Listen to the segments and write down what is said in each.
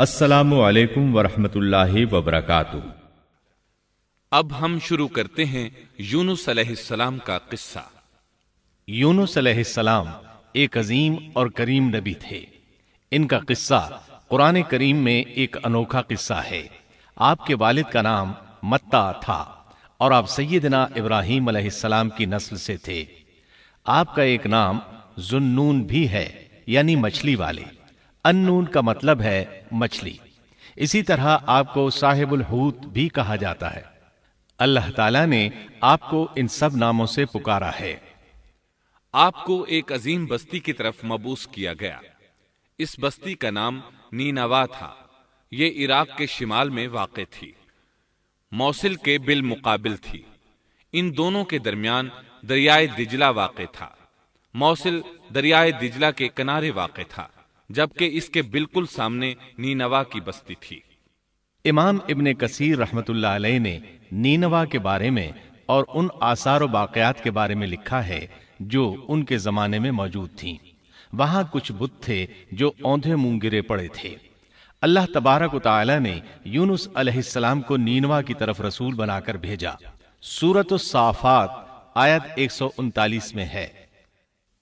السلام علیکم ورحمۃ اللہ وبرکاتہ۔ اب ہم شروع کرتے ہیں یونس علیہ السلام کا قصہ۔ یونس علیہ السلام ایک عظیم اور کریم نبی تھے۔ ان کا قصہ قرآن کریم میں ایک انوکھا قصہ ہے۔ آپ کے والد کا نام متا تھا اور آپ سیدنا ابراہیم علیہ السلام کی نسل سے تھے۔ آپ کا ایک نام ذوالنون بھی ہے، یعنی مچھلی والے۔ النون کا مطلب ہے مچھلی۔ اسی طرح آپ کو صاحب الحوت بھی کہا جاتا ہے۔ اللہ تعالیٰ نے آپ کو ان سب ناموں سے پکارا ہے۔ آپ کو ایک عظیم بستی کی طرف مبعوث کیا گیا۔ اس بستی کا نام نینوا تھا۔ یہ عراق کے شمال میں واقع تھی، موصل کے بالمقابل تھی۔ ان دونوں کے درمیان دریائے دجلہ واقع تھا۔ موصل دریائے دجلہ کے کنارے واقع تھا، جبکہ اس کے بالکل سامنے نینوا کی بستی تھی۔ امام ابن کثیر رحمت اللہ علیہ نے نینوا کے بارے میں اور ان آثار و باقیات کے بارے میں لکھا ہے جو ان کے زمانے میں موجود تھیں۔ وہاں کچھ بت تھے جو اوندھے منہ گرے پڑے تھے۔ اللہ تبارک و تعالی نے یونس علیہ السلام کو نینوا کی طرف رسول بنا کر بھیجا۔ سورۃ الصافات آیت 139 میں ہے،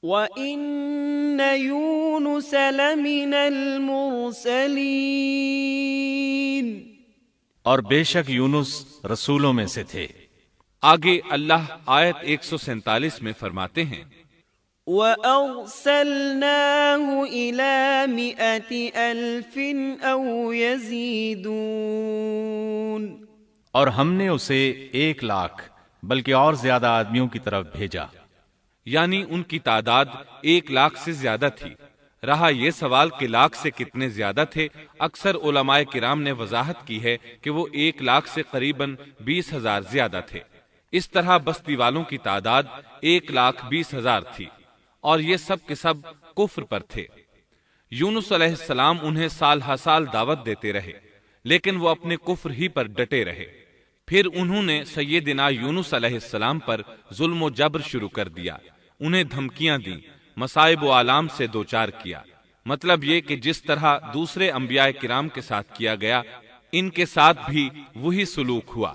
وَإِنَّ يُونُسَ لَمِنَ الْمُرْسَلِينَ، اور بے شک یونس رسولوں میں سے تھے۔ آگے اللہ آیت 147 میں فرماتے ہیں، وَأَرْسَلْنَاهُ إِلَى 100,000 أَوْ يَزِيدُونَ، اور ہم نے اسے 100,000 بلکہ اور زیادہ آدمیوں کی طرف بھیجا۔ یعنی ان کی تعداد 100,000 سے زیادہ تھی۔ رہا یہ سوال کہ لاکھ سے کتنے زیادہ تھے، اکثر علماء کرام نے وضاحت کی ہے کہ وہ 100,000 سے قریباً 20,000 زیادہ تھے۔ اس طرح بستی والوں کی تعداد 1,20,000 تھی، اور یہ سب کے سب کفر پر تھے۔ یونس علیہ السلام انہیں سال ہر سال دعوت دیتے رہے، لیکن وہ اپنے کفر ہی پر ڈٹے رہے۔ پھر انہوں نے سیدنا یونس علیہ السلام پر ظلم و جبر شروع کر دیا، انہیں دھمکیاں دیں، مصائب و آلام سے دوچار کیا۔ مطلب یہ کہ جس طرح دوسرے انبیاء کرام کے ساتھ کیا گیا، ان کے ساتھ بھی وہی سلوک ہوا۔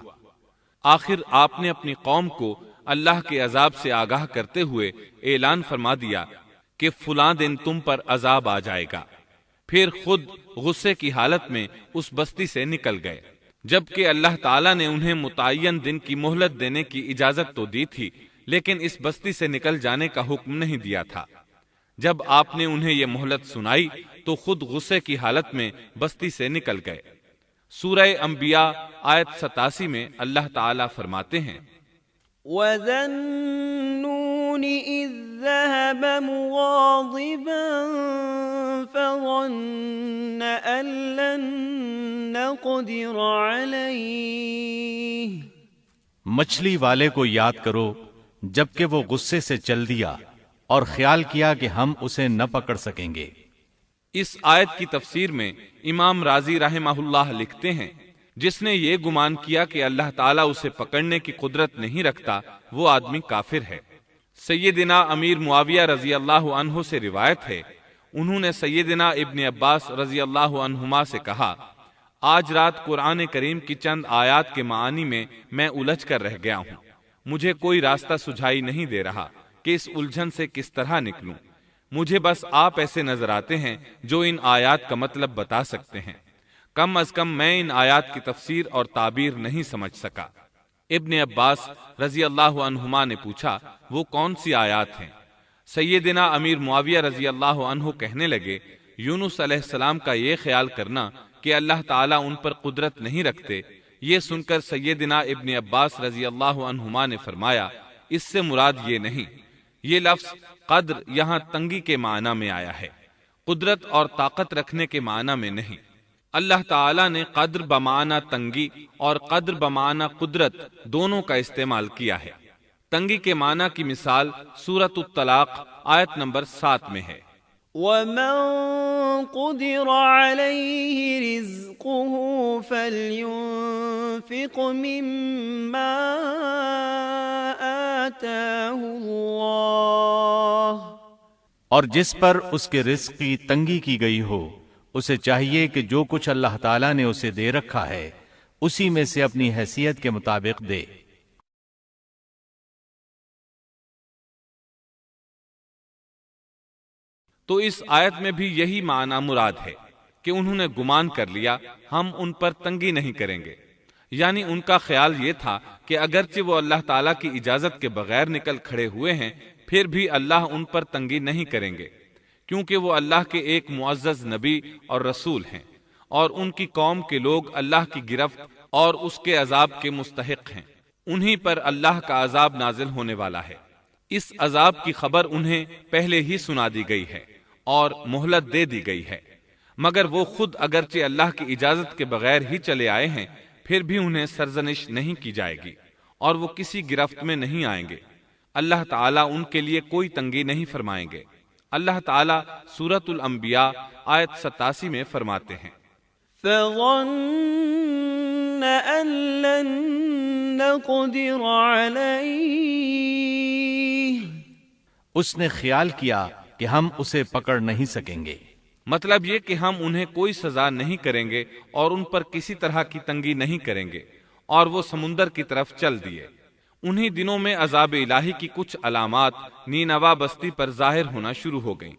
آخر آپ نے اپنی قوم کو اللہ کے عذاب سے آگاہ کرتے ہوئے اعلان فرما دیا کہ فلاں دن تم پر عذاب آ جائے گا۔ پھر خود غصے کی حالت میں اس بستی سے نکل گئے، جبکہ اللہ تعالیٰ نے انہیں متعین دن کی مہلت دینے کی اجازت تو دی تھی، لیکن اس بستی سے نکل جانے کا حکم نہیں دیا تھا۔ جب آپ نے انہیں یہ مہلت سنائی تو خود غصے کی حالت میں بستی سے نکل گئے۔ سورہ انبیاء آیت 87 میں اللہ تعالیٰ فرماتے ہیں، وَذَا النُّونِ إِذ ذَّهَبَ مُغَاضِبًا فَظَنَّ أَن لَّن نَّقْدِرَ عَلَيْهِ، مچھلی والے کو یاد کرو جبکہ وہ غصے سے چل دیا اور خیال کیا کہ ہم اسے نہ پکڑ سکیں گے۔ اس آیت کی تفسیر میں امام رازی رحمہ اللہ لکھتے ہیں، جس نے یہ گمان کیا کہ اللہ تعالیٰ اسے پکڑنے کی قدرت نہیں رکھتا، وہ آدمی کافر ہے۔ سیدنا امیر معاویہ رضی اللہ عنہ سے روایت ہے، انہوں نے سیدنا ابن عباس رضی اللہ عنہما سے کہا، آج رات قرآن کریم کی چند آیات کے معانی میں میں الجھ کر رہ گیا ہوں، مجھے کوئی راستہ سجھائی نہیں دے رہا کہ اس الجھن سے کس طرح نکلوں۔ مجھے بس آپ ایسے نظر آتے ہیں جو ان آیات کا مطلب بتا سکتے ہیں۔ کم از کم میں ان آیات کی تفسیر اور تعبیر نہیں سمجھ سکا۔ ابن عباس رضی اللہ عنہما نے پوچھا، وہ کون سی آیات ہیں؟ سیدنا امیر معاویہ رضی اللہ عنہ کہنے لگے، یونس علیہ السلام کا یہ خیال کرنا کہ اللہ تعالیٰ ان پر قدرت نہیں رکھتے۔ یہ سن کر سیدنا ابن عباس رضی اللہ عنہما نے فرمایا، اس سے مراد یہ نہیں، یہ لفظ قدر یہاں تنگی کے معنی میں آیا ہے، قدرت اور طاقت رکھنے کے معنی میں نہیں۔ اللہ تعالیٰ نے قدر بمعنی تنگی اور قدر بمعنی قدرت دونوں کا استعمال کیا ہے۔ تنگی کے معنی کی مثال سورۃ الطلاق آیت نمبر 7 میں ہے، وَمَن قُدِرَ عَلَيْهِ رِزْقُهُ فَلْيُنفِقْ مِمَّا آتَاهُ اللَّهُ، اور جس پر اس کے رزق کی تنگی کی گئی ہو اسے چاہیے کہ جو کچھ اللہ تعالیٰ نے اسے دے رکھا ہے اسی میں سے اپنی حیثیت کے مطابق دے۔ تو اس آیت میں بھی یہی معنی مراد ہے کہ انہوں نے گمان کر لیا ہم ان پر تنگی نہیں کریں گے، یعنی ان کا خیال یہ تھا کہ اگرچہ وہ اللہ تعالیٰ کی اجازت کے بغیر نکل کھڑے ہوئے ہیں پھر بھی اللہ ان پر تنگی نہیں کریں گے، کیونکہ وہ اللہ کے ایک معزز نبی اور رسول ہیں، اور ان کی قوم کے لوگ اللہ کی گرفت اور اس کے عذاب کے مستحق ہیں۔ انہی پر اللہ کا عذاب نازل ہونے والا ہے۔ اس عذاب کی خبر انہیں پہلے ہی سنا دی گئی ہے اور مہلت دے دی گئی ہے، مگر وہ خود اگرچہ اللہ کی اجازت کے بغیر ہی چلے آئے ہیں پھر بھی انہیں سرزنش نہیں کی جائے گی اور وہ کسی گرفت میں نہیں آئیں گے۔ اللہ تعالیٰ ان کے لیے کوئی تنگی نہیں فرمائیں گے۔ اللہ تعالیٰ سورۃ الانبیاء آیت 87 میں فرماتے ہیں، فظن أن لن نقدر عليه، اس نے خیال کیا کہ ہم اسے پکڑ نہیں سکیں گے۔ مطلب یہ کہ ہم انہیں کوئی سزا نہیں کریں گے اور ان پر کسی طرح کی تنگی نہیں کریں گے، اور وہ سمندر کی طرف چل دیے۔ انہی دنوں میں عذاب الہی کی کچھ علامات نینوا بستی پر ظاہر ہونا شروع ہو گئیں۔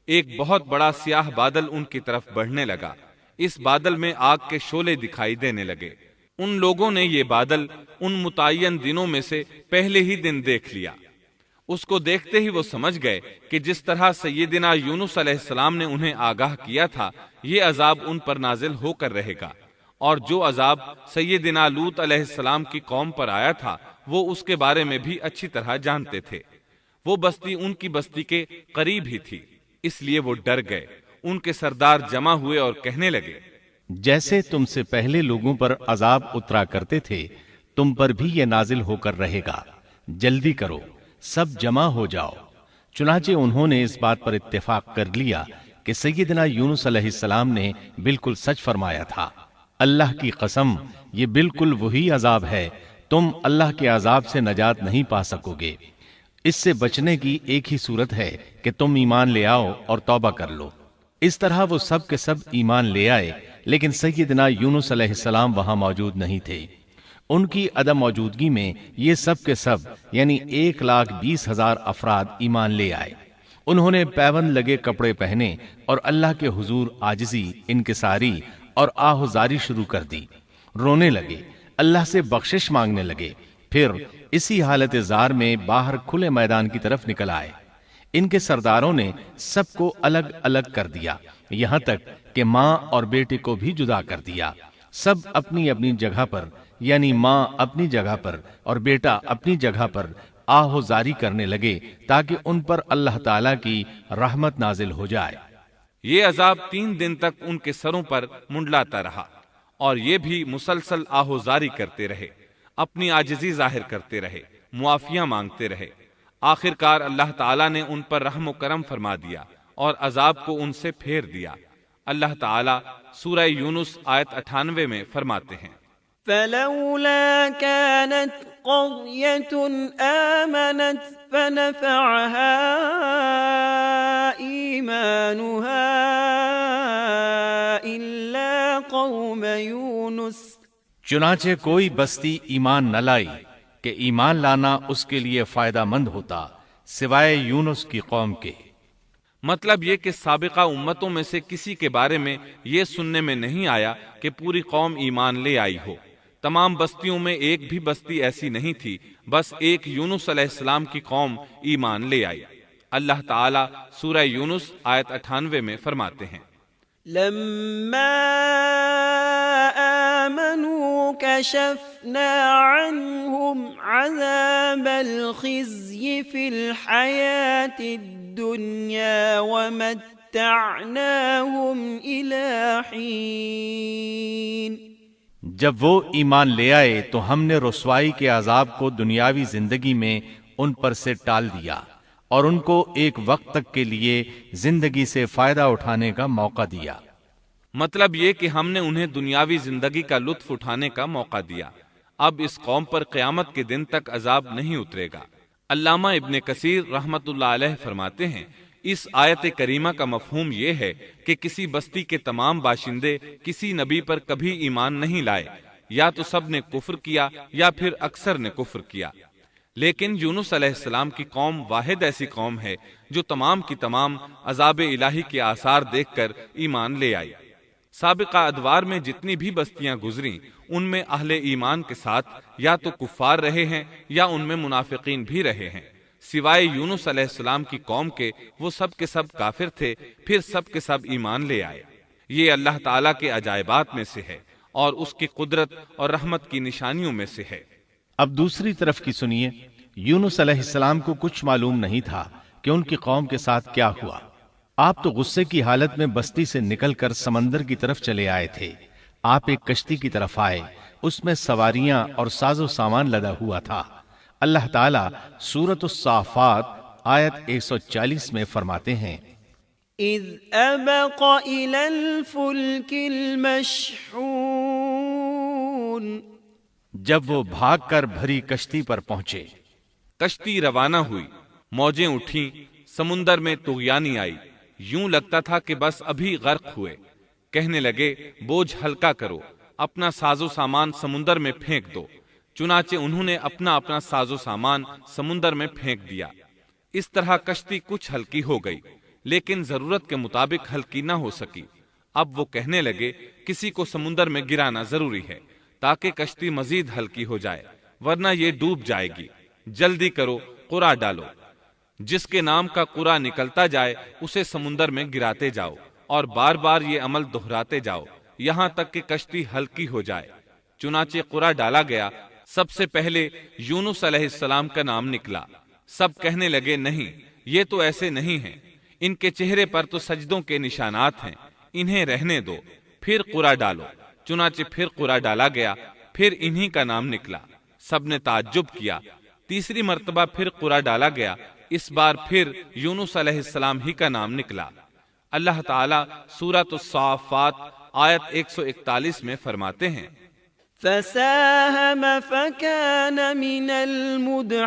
ایک بہت بڑا سیاہ بادل ان کی طرف بڑھنے لگا۔ اس بادل میں آگ کے شعلے دکھائی دینے لگے۔ ان لوگوں نے یہ بادل ان متعین دنوں میں سے پہلے ہی دن دیکھ لیا۔ اس کو دیکھتے ہی وہ سمجھ گئے کہ جس طرح سیدنا یونس علیہ السلام نے انہیں آگاہ کیا تھا یہ عذاب ان پر نازل ہو کر رہے گا، اور جو عذاب سیدنا لوط علیہ السلام کی قوم پر آیا تھا وہ اس کے بارے میں بھی اچھی طرح جانتے تھے۔ وہ بستی ان کی بستی کے قریب ہی تھی، اس لیے وہ ڈر گئے۔ ان کے سردار جمع ہوئے اور کہنے لگے، جیسے تم سے پہلے لوگوں پر عذاب اترا کرتے تھے تم پر بھی یہ نازل ہو کر رہے گا، جلدی کرو، سب جمع ہو جاؤ۔ چنانچہ انہوں نے اس بات پر اتفاق کر لیا کہ سیدنا یونس علیہ السلام نے بالکل سچ فرمایا تھا۔ اللہ کی قسم، یہ بالکل وہی عذاب ہے، تم اللہ کے عذاب سے نجات نہیں پا سکو گے۔ اس سے بچنے کی ایک ہی صورت ہے کہ تم ایمان لے آؤ اور توبہ کر لو۔ اس طرح وہ سب کے سب ایمان لے آئے، لیکن سیدنا یونس علیہ السلام وہاں موجود نہیں تھے۔ ان کی عدم موجودگی میں یہ سب کے سب یعنی 1,20,000 افراد ایمان لے آئے۔ انہوں نے پیوند لگے کپڑے پہنے اور اللہ کے حضور عاجزی، انکساری اور آہوزاری شروع کر دی، رونے لگے، اللہ سے بخشش مانگنے لگے، پھر اسی حالت زار میں باہر کھلے میدان کی طرف نکل آئے۔ ان کے سرداروں نے سب کو الگ الگ کر دیا، یہاں تک کہ ماں اور بیٹے کو بھی جدا کر دیا۔ سب اپنی اپنی جگہ پر یعنی ماں اپنی جگہ پر اور بیٹا اپنی جگہ پر آہوزاری کرنے لگے تاکہ ان پر اللہ تعالیٰ کی رحمت نازل ہو جائے۔ یہ عذاب 3 دن تک ان کے سروں پر منڈلاتا رہا، اور یہ بھی مسلسل آہوزاری کرتے رہے، اپنی عاجزی ظاہر کرتے رہے، معافیاں مانگتے رہے۔ آخرکار اللہ تعالیٰ نے ان پر رحم و کرم فرما دیا اور عذاب کو ان سے پھیر دیا۔ اللہ تعالیٰ سورہ یونس آیت 98 میں فرماتے ہیں، فلولا كانت قرية آمنت فنفعها إيمانها إلا قوم يونس، چنانچہ کوئی بستی ایمان نہ لائی کہ ایمان لانا اس کے لیے فائدہ مند ہوتا سوائے یونس کی قوم کے۔ مطلب یہ کہ سابقہ امتوں میں سے کسی کے بارے میں یہ سننے میں نہیں آیا کہ پوری قوم ایمان لے آئی ہو۔ تمام بستیوں میں ایک بھی بستی ایسی نہیں تھی، بس ایک یونس علیہ السلام کی قوم ایمان لے آئی۔ اللہ تعالیٰ سورہ یونس آیت 98 میں فرماتے ہیں، لما آمنوا كشفنا عنهم عذاب الخزي في الحياة الدنيا ومتعناهم إلى حين۔ جب وہ ایمان لے آئے تو ہم نے رسوائی کے عذاب کو دنیاوی زندگی میں ان پر سے ٹال دیا اور ان کو ایک وقت تک کے لیے زندگی سے فائدہ اٹھانے کا موقع دیا۔ مطلب یہ کہ ہم نے انہیں دنیاوی زندگی کا لطف اٹھانے کا موقع دیا۔ اب اس قوم پر قیامت کے دن تک عذاب نہیں اترے گا۔ علامہ ابن کثیر رحمت اللہ علیہ فرماتے ہیں، اس آیت کریمہ کا مفہوم یہ ہے کہ کسی بستی کے تمام باشندے کسی نبی پر کبھی ایمان نہیں لائے، یا تو سب نے کفر کیا یا پھر اکثر نے کفر کیا، لیکن یونس علیہ السلام کی قوم واحد ایسی قوم ہے جو تمام کی تمام عذاب الہی کے آثار دیکھ کر ایمان لے آئی۔ سابقہ ادوار میں جتنی بھی بستیاں گزریں ان میں اہل ایمان کے ساتھ یا تو کفار رہے ہیں یا ان میں منافقین بھی رہے ہیں، سوائے یونس علیہ السلام کی قوم کے وہ سب کے سب کافر تھے، پھر سب کے سب ایمان لے آئے۔ یہ اللہ تعالیٰ کے عجائبات میں سے ہے اور اس کی قدرت اور رحمت کی نشانیوں میں سے ہے۔ اب دوسری طرف کی سنیے، یونس علیہ السلام کو کچھ معلوم نہیں تھا کہ ان کی قوم کے ساتھ کیا ہوا۔ آپ تو غصے کی حالت میں بستی سے نکل کر سمندر کی طرف چلے آئے تھے۔ آپ ایک کشتی کی طرف آئے، اس میں سواریاں اور ساز و سامان لدا ہوا تھا۔ اللہ تعالیٰ سورۃ الصافات آیت 140 میں فرماتے ہیں، اذ ابق الى الفلك المشحون، جب وہ بھاگ کر بھری کشتی پر پہنچے۔ کشتی روانہ ہوئی، موجیں اٹھیں، سمندر میں طغیانی آئی، یوں لگتا تھا کہ بس ابھی غرق ہوئے۔ کہنے لگے بوجھ ہلکا کرو، اپنا ساز و سامان سمندر میں پھینک دو۔ چنانچہ انہوں نے اپنا اپنا ساز و سامان سمندر میں پھینک دیا۔ اس طرح کشتی کچھ ہلکی ہو گئی، لیکن ضرورت کے مطابق ہلکی نہ ہو سکی۔ اب وہ کہنے لگے کسی کو سمندر میں گرانا ضروری ہے تاکہ کشتی مزید ہلکی ہو جائے، ورنہ یہ ڈوب جائے گی۔ جلدی کرو، قرع ڈالو۔ جس کے نام کا قرع نکلتا جائے اسے سمندر میں گراتے جاؤ اور بار بار یہ عمل دہراتے جاؤ یہاں تک کہ کشتی ہلکی ہو جائے۔ چنانچہ قرع ڈالا گیا۔ سب سے پہلے یونس علیہ السلام کا نام نکلا۔ سب کہنے لگے نہیں، یہ تو ایسے نہیں ہیں، ان کے چہرے پر تو سجدوں کے نشانات ہیں، انہیں رہنے دو، پھر قرع ڈالو۔ چنانچہ پھر قرع ڈالا گیا، پھر انہی کا نام نکلا۔ سب نے تعجب کیا۔ تیسری مرتبہ پھر قرع ڈالا گیا، اس بار پھر یونس علیہ السلام ہی کا نام نکلا۔ اللہ تعالیٰ سورۃ الصافات آیت 141 میں فرماتے ہیں، فساهم فكان من المدحضين،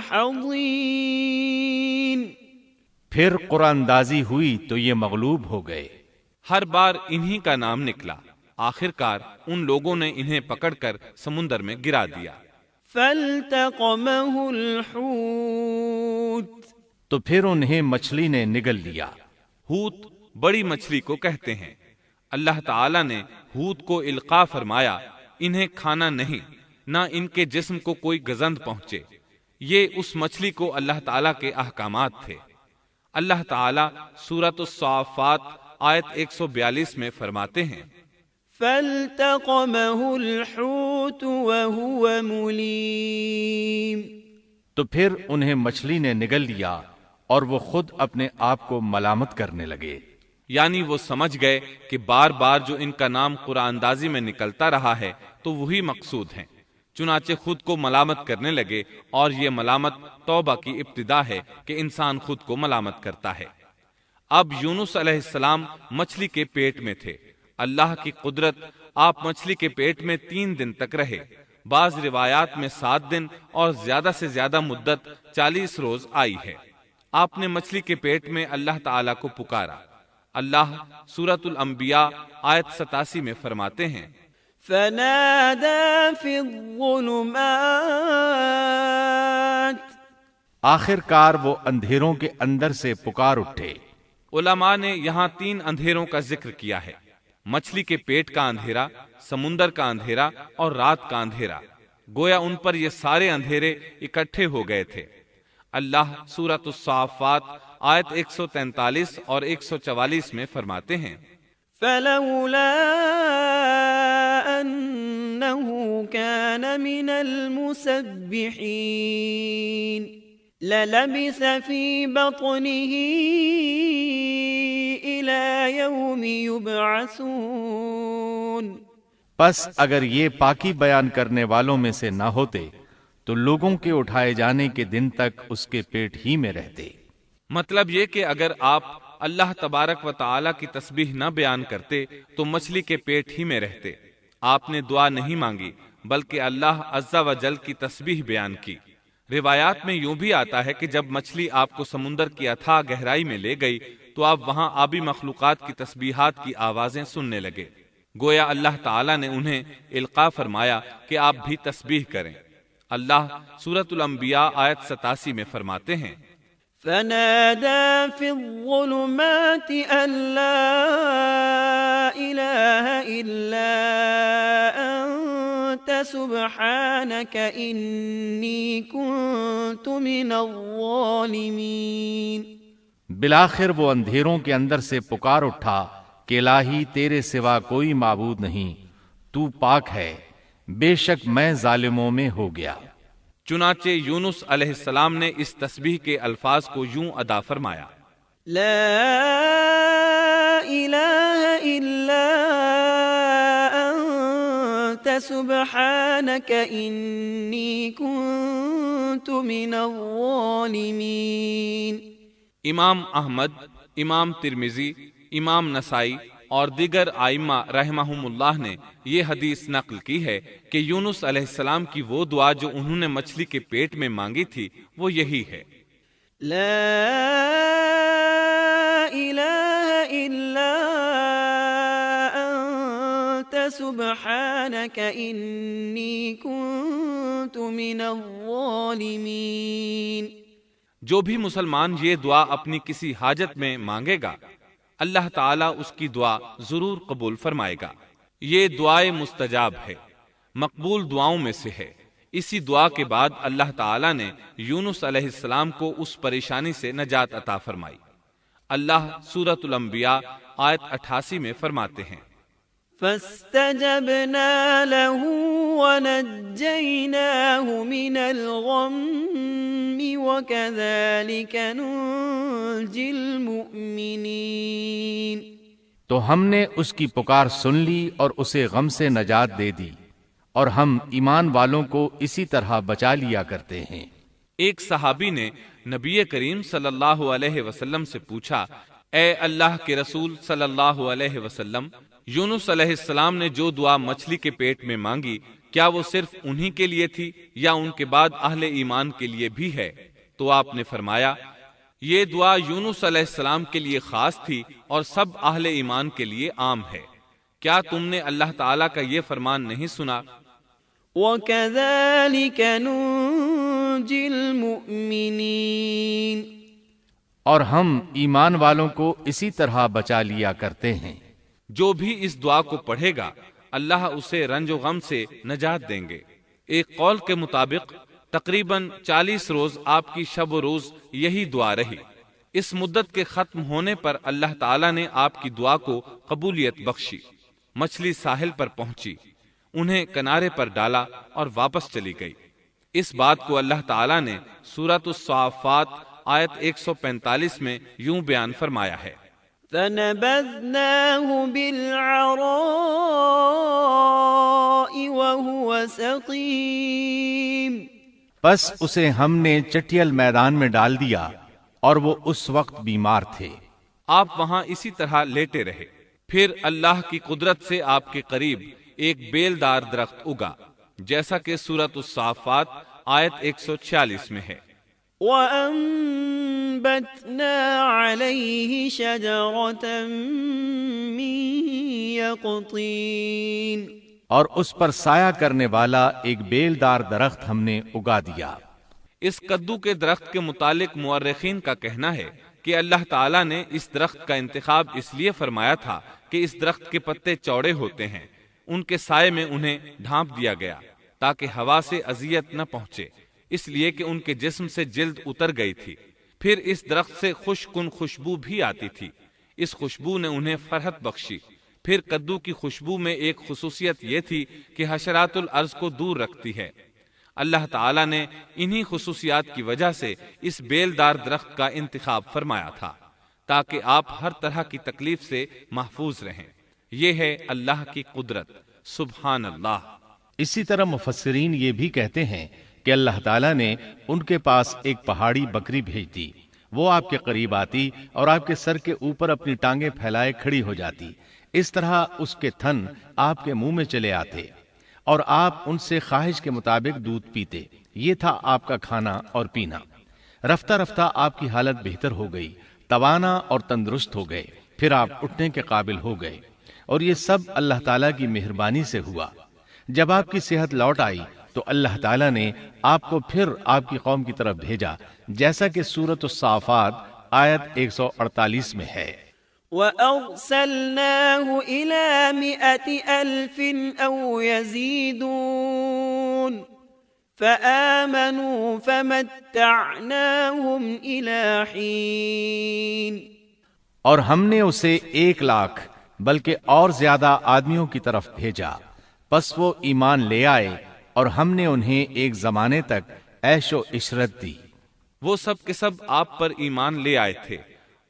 پھر قرآن اندازی ہوئی تو یہ مغلوب ہو گئے۔ ہر بار انہی کا نام نکلا۔ آخر کار ان لوگوں نے انہیں پکڑ کر سمندر میں گرا دیا۔ فالتقمه الحوت، تو پھر انہیں مچھلی نے نگل لیا۔ حوت بڑی مچھلی کو کہتے ہیں۔ اللہ تعالیٰ نے حوت کو القاء فرمایا، انہیں کھانا نہیں، نہ ان کے جسم کو کوئی گزند پہنچے۔ یہ اس مچھلی کو اللہ تعالیٰ کے احکامات تھے۔ اللہ تعالیٰ سورۃ الصافات آیت 142 میں فرماتے ہیں، فالتقمه الحوت وهو مليم، تو پھر انہیں مچھلی نے نگل لیا اور وہ خود اپنے آپ کو ملامت کرنے لگے۔ یعنی وہ سمجھ گئے کہ بار بار جو ان کا نام قرآن اندازی میں نکلتا رہا ہے تو وہی مقصود ہیں۔ چنانچہ خود کو ملامت کرنے لگے، اور یہ ملامت توبہ کی ابتدا ہے کہ انسان خود کو ملامت کرتا ہے۔ اب یونس علیہ السلام مچھلی کے پیٹ میں تھے۔ اللہ کی قدرت، آپ مچھلی کے پیٹ میں 3 دن تک رہے۔ بعض روایات میں 7 دن اور زیادہ سے زیادہ مدت 40 روز آئی ہے۔ آپ نے مچھلی کے پیٹ میں اللہ تعالیٰ کو پکارا۔ اللہ سورۃ الانبیاء آیت 87 میں فرماتے ہیں، فنادى في الظلمات، آخر کار وہ اندھیروں کے اندر سے پکار اٹھے۔ علماء نے یہاں 3 اندھیروں کا ذکر کیا ہے، مچھلی کے پیٹ کا اندھیرا، سمندر کا اندھیرا اور رات کا اندھیرا۔ گویا ان پر یہ سارے اندھیرے اکٹھے ہو گئے تھے۔ اللہ سورۃ الصافات آیت 143 اور 144 میں فرماتے ہیں، فلولا أنه كان من المسبحين للبث في بطنه إلى يوم يبعثون، پس اگر یہ پاکی بیان کرنے والوں میں سے نہ ہوتے تو لوگوں کے اٹھائے جانے کے دن تک اس کے پیٹ ہی میں رہتے۔ مطلب یہ کہ اگر آپ اللہ تبارک و تعالی کی تسبیح نہ بیان کرتے تو مچھلی کے پیٹ ہی میں رہتے۔ آپ نے دعا نہیں مانگی بلکہ اللہ عز و جل کی تسبیح بیان کی۔ روایات میں یوں بھی آتا ہے کہ جب مچھلی آپ کو سمندر کی اتھاہ گہرائی میں لے گئی تو آپ وہاں آبی مخلوقات کی تسبیحات کی آوازیں سننے لگے۔ گویا اللہ تعالیٰ نے انہیں القاء فرمایا کہ آپ بھی تسبیح کریں۔ اللہ سورۃ الانبیاء آیت 87 میں فرماتے ہیں، فنادى في الظلمات أن لا إله إلا أنت سبحانك إني كنت من الظالمين۔ بالآخر وہ اندھیروں کے اندر سے پکار اٹھا کہ الہی تیرے سوا کوئی معبود نہیں، تو پاک ہے، بے شک میں ظالموں میں ہو گیا۔ چنانچہ یونس علیہ السلام نے اس تسبیح کے الفاظ کو یوں ادا فرمایا، لا إله إلا أنت سبحانك إني كنت من الظالمين۔ امام احمد، امام ترمذی، امام نسائی اور دیگر ائمہ رحمہم اللہ نے یہ حدیث نقل کی ہے کہ یونس علیہ السلام کی وہ دعا جو انہوں نے مچھلی کے پیٹ میں مانگی تھی وہ یہی ہے، لا إله إلا أنت سبحانك إني كنت من الظالمين۔ جو بھی مسلمان یہ دعا اپنی کسی حاجت میں مانگے گا اللہ تعالیٰ اس کی دعا ضرور قبول فرمائے گا۔ یہ دعائے مستجاب ہے، مقبول دعاؤں میں سے ہے۔ اسی دعا کے بعد اللہ تعالیٰ نے یونس علیہ السلام کو اس پریشانی سے نجات عطا فرمائی۔ اللہ سورۃ الانبیاء آیت 88 میں فرماتے ہیں، فاستجبنا له ونجيناه من الغم وكذلك ننجي المؤمنين۔ تو ہم نے اس کی پکار سن لی اور اسے غم سے نجات دے دی، اور ہم ایمان والوں کو اسی طرح بچا لیا کرتے ہیں۔ ایک صحابی نے نبی کریم صلی اللہ علیہ وسلم سے پوچھا، اے اللہ کے رسول صلی اللہ علیہ وسلم، یونس علیہ السلام نے جو دعا مچھلی کے پیٹ میں مانگی کیا وہ صرف انہی کے لیے تھی یا ان کے بعد اہل ایمان کے لیے بھی ہے؟ تو آپ نے فرمایا، یہ دعا یونس علیہ السلام کے لیے خاص تھی اور سب اہل ایمان کے لیے عام ہے۔ کیا تم نے اللہ تعالیٰ کا یہ فرمان نہیں سنا؟ وَكَذَلِكَ نُنْجِي الْمُؤْمِنِينَ۔ اور ہم ایمان والوں کو اسی طرح بچا لیا کرتے ہیں۔ جو بھی اس دعا کو پڑھے گا اللہ اسے رنج و غم سے نجات دیں گے۔ ایک قول کے مطابق تقریباً 40 روز آپ کی شب و روز یہی دعا رہی۔ اس مدت کے ختم ہونے پر اللہ تعالیٰ نے آپ کی دعا کو قبولیت بخشی۔ مچھلی ساحل پر پہنچی، انہیں کنارے پر ڈالا اور واپس چلی گئی۔ اس بات کو اللہ تعالیٰ نے سورۃ الصافات آیت 145 میں یوں بیان فرمایا ہے، فَنَبَذْنَاهُ بِالْعَرَاءِ وَهُوَ سَقِيمٌ۔ پس اسے ہم نے چٹیل میدان میں ڈال دیا اور وہ اس وقت بیمار تھے۔ آپ وہاں اسی طرح لیٹے رہے۔ پھر اللہ کی قدرت سے آپ کے قریب ایک بیلدار درخت اگا، جیسا کہ سورۃ الصافات آیت 146 میں ہے، وَأَنبَتْنَا عَلَيْهِ شَجَرَةً مِّن يَقْطِينٍ۔ اور اس پر سایہ کرنے والا ایک بیلدار درخت ہم نے اگا دیا۔ اس کدو کے درخت کے متعلق مورخین کا کہنا ہے کہ اللہ تعالیٰ نے اس درخت کا انتخاب اس لیے فرمایا تھا کہ اس درخت کے پتے چوڑے ہوتے ہیں، ان کے سائے میں انہیں ڈھانپ دیا گیا تاکہ ہوا سے اذیت نہ پہنچے، اس لیے کہ ان کے جسم سے جلد اتر گئی تھی۔ پھر اس درخت سے خوشکن خوشبو بھی آتی تھی، اس خوشبو نے انہیں فرحت بخشی۔ پھر کدو کی خوشبو میں ایک خصوصیت یہ تھی کہ حشرات الارض کو دور رکھتی ہے۔ اللہ تعالیٰ نے انہی خصوصیات کی وجہ سے اس بیلدار درخت کا انتخاب فرمایا تھا تاکہ آپ ہر طرح کی تکلیف سے محفوظ رہیں۔ یہ ہے اللہ کی قدرت، سبحان اللہ۔ اسی طرح مفسرین یہ بھی کہتے ہیں کہ اللہ تعالیٰ نے ان کے پاس ایک پہاڑی بکری بھیج دی، وہ آپ کے قریب آتی اور آپ کے سر کے اوپر اپنی ٹانگیں پھیلائے کھڑی ہو جاتی۔ اس طرح اس کے تھن آپ کے منہ میں چلے آتے اور آپ ان سے خواہش کے مطابق دودھ پیتے۔ یہ تھا آپ کا کھانا اور پینا۔ رفتہ رفتہ آپ کی حالت بہتر ہو گئی توانا اور تندرست ہو گئے، پھر آپ اٹھنے کے قابل ہو گئے، اور یہ سب اللہ تعالیٰ کی مہربانی سے ہوا۔ جب آپ کی صحت لوٹ آئی تو اللہ تعالیٰ نے آپ کو پھر آپ کی قوم کی طرف بھیجا، جیسا کہ سورۃ الصافات آیت 148 میں ہے۔ وَأَرْسَلْنَاهُ إِلَى 100,000 أَوْ يَزِيدُونَ فَآمَنُوا فَمَتَّعْنَاهُمْ إِلَى حِينٍ۔ اور ہم نے اسے 1,00,000 بلکہ اور زیادہ آدمیوں کی طرف بھیجا، پس وہ ایمان لے آئے اور ہم نے انہیں ایک زمانے تک عیش و عشرت دی۔ وہ سب کے سب آپ پر ایمان لے آئے تھے۔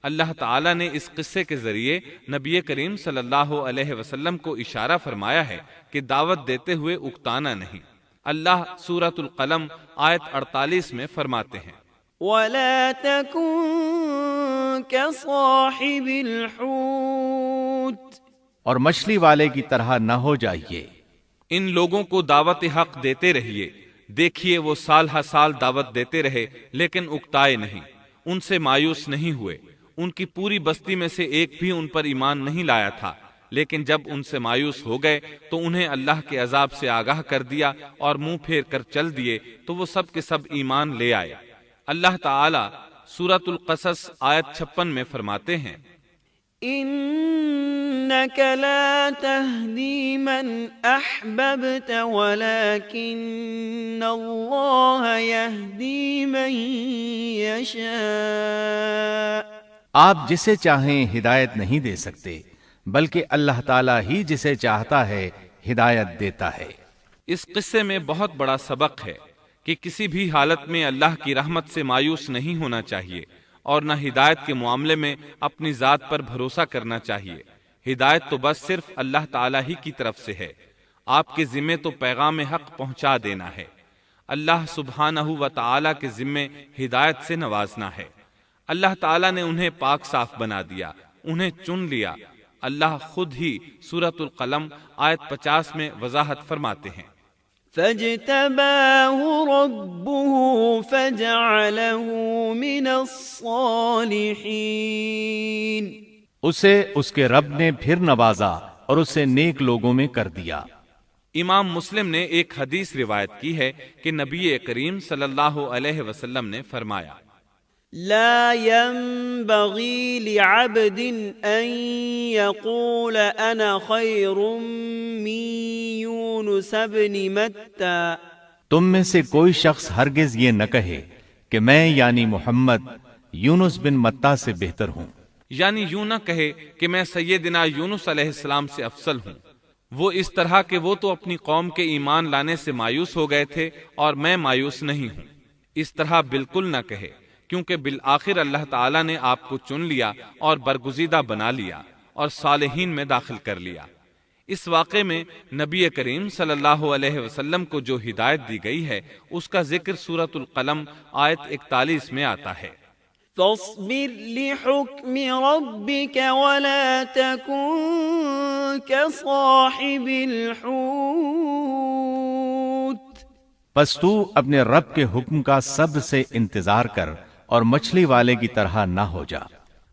اللہ تعالیٰ نے اس قصے کے ذریعے نبی کریم صلی اللہ علیہ وسلم کو اشارہ فرمایا ہے کہ دعوت دیتے ہوئے اکتانا نہیں۔ اللہ سورۃ القلم آیت 48 میں فرماتے ہیں، وَلَا تَكُن كَصَاحِبِ الْحُوتِ، اور مچھلی والے کی طرح نہ ہو جائیے۔ ان لوگوں کو دعوت حق دیتے رہیے۔ دیکھیے وہ سال ہر سال دعوت دیتے رہے لیکن اکتائے نہیں، ان سے مایوس نہیں ہوئے۔ ان کی پوری بستی میں سے ایک بھی ان پر ایمان نہیں لایا تھا، لیکن جب ان سے مایوس ہو گئے تو انہیں اللہ کے عذاب سے آگاہ کر دیا اور منہ پھیر کر چل دیے تو وہ سب کے سب ایمان لے آئے۔ اللہ تعالی سورۃ القصص آیت 56 میں فرماتے ہیں، إنك لا تهدي من أحببت ولكن الله يهدي من يشاء۔ آپ جسے چاہیں ہدایت نہیں دے سکتے، بلکہ اللہ تعالیٰ ہی جسے چاہتا ہے ہدایت دیتا ہے۔ اس قصے میں بہت بڑا سبق ہے کہ کسی بھی حالت میں اللہ کی رحمت سے مایوس نہیں ہونا چاہیے اور نہ ہدایت کے معاملے میں اپنی ذات پر بھروسہ کرنا چاہیے۔ ہدایت تو بس صرف اللہ تعالیٰ ہی کی طرف سے ہے۔ آپ کے ذمے تو پیغام حق پہنچا دینا ہے۔ اللہ سبحانہ و تعالیٰ کے ذمے ہدایت سے نوازنا ہے۔ اللہ تعالیٰ نے انہیں پاک صاف بنا دیا، انہیں چن لیا۔ اللہ خود ہی سورۃ القلم آیت 50 میں وضاحت فرماتے ہیں، فاجتباه ربه فجعله من الصالحين۔ اسے اس کے رب نے پھر نوازا اور اسے نیک لوگوں میں کر دیا۔ امام مسلم نے ایک حدیث روایت کی ہے کہ نبی کریم صلی اللہ علیہ وسلم نے فرمایا، لا ينبغي لعبد ان يقول انا خير من يونس بن متى۔ تم میں سے کوئی شخص ہرگز یہ نہ کہے کہ میں یعنی محمد یونس بن متی سے بہتر ہوں، یعنی یوں نہ کہے کہ میں سیدنا یونس علیہ السلام سے افضل ہوں۔ وہ اس طرح کہ وہ تو اپنی قوم کے ایمان لانے سے مایوس ہو گئے تھے اور میں مایوس نہیں ہوں، اس طرح بالکل نہ کہے، کیونکہ بالآخر اللہ تعالیٰ نے آپ کو چن لیا اور برگزیدہ بنا لیا اور صالحین میں داخل کر لیا۔ اس واقعے میں نبی کریم صلی اللہ علیہ وسلم کو جو ہدایت دی گئی ہے اس کا ذکر سورۃ القلم آیت 41 میں آتا ہے، فاصبر لحكم ربك ولا تكن كصاحب الحوت۔ پس تو اپنے رب کے حکم کا صبر سے انتظار کر اور مچھلی والے کی طرح نہ ہو جا۔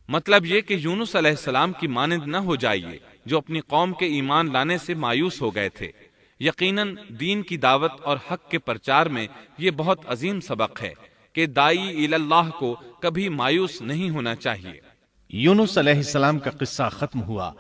مطلب یہ کہ یونس علیہ السلام کی مانند نہ ہو جائیے جو اپنی قوم کے ایمان لانے سے مایوس ہو گئے تھے۔ یقیناً دین کی دعوت اور حق کے پرچار میں یہ بہت عظیم سبق ہے کہ دائی اللہ کو کبھی مایوس نہیں ہونا چاہیے۔ یونس علیہ السلام کا قصہ ختم ہوا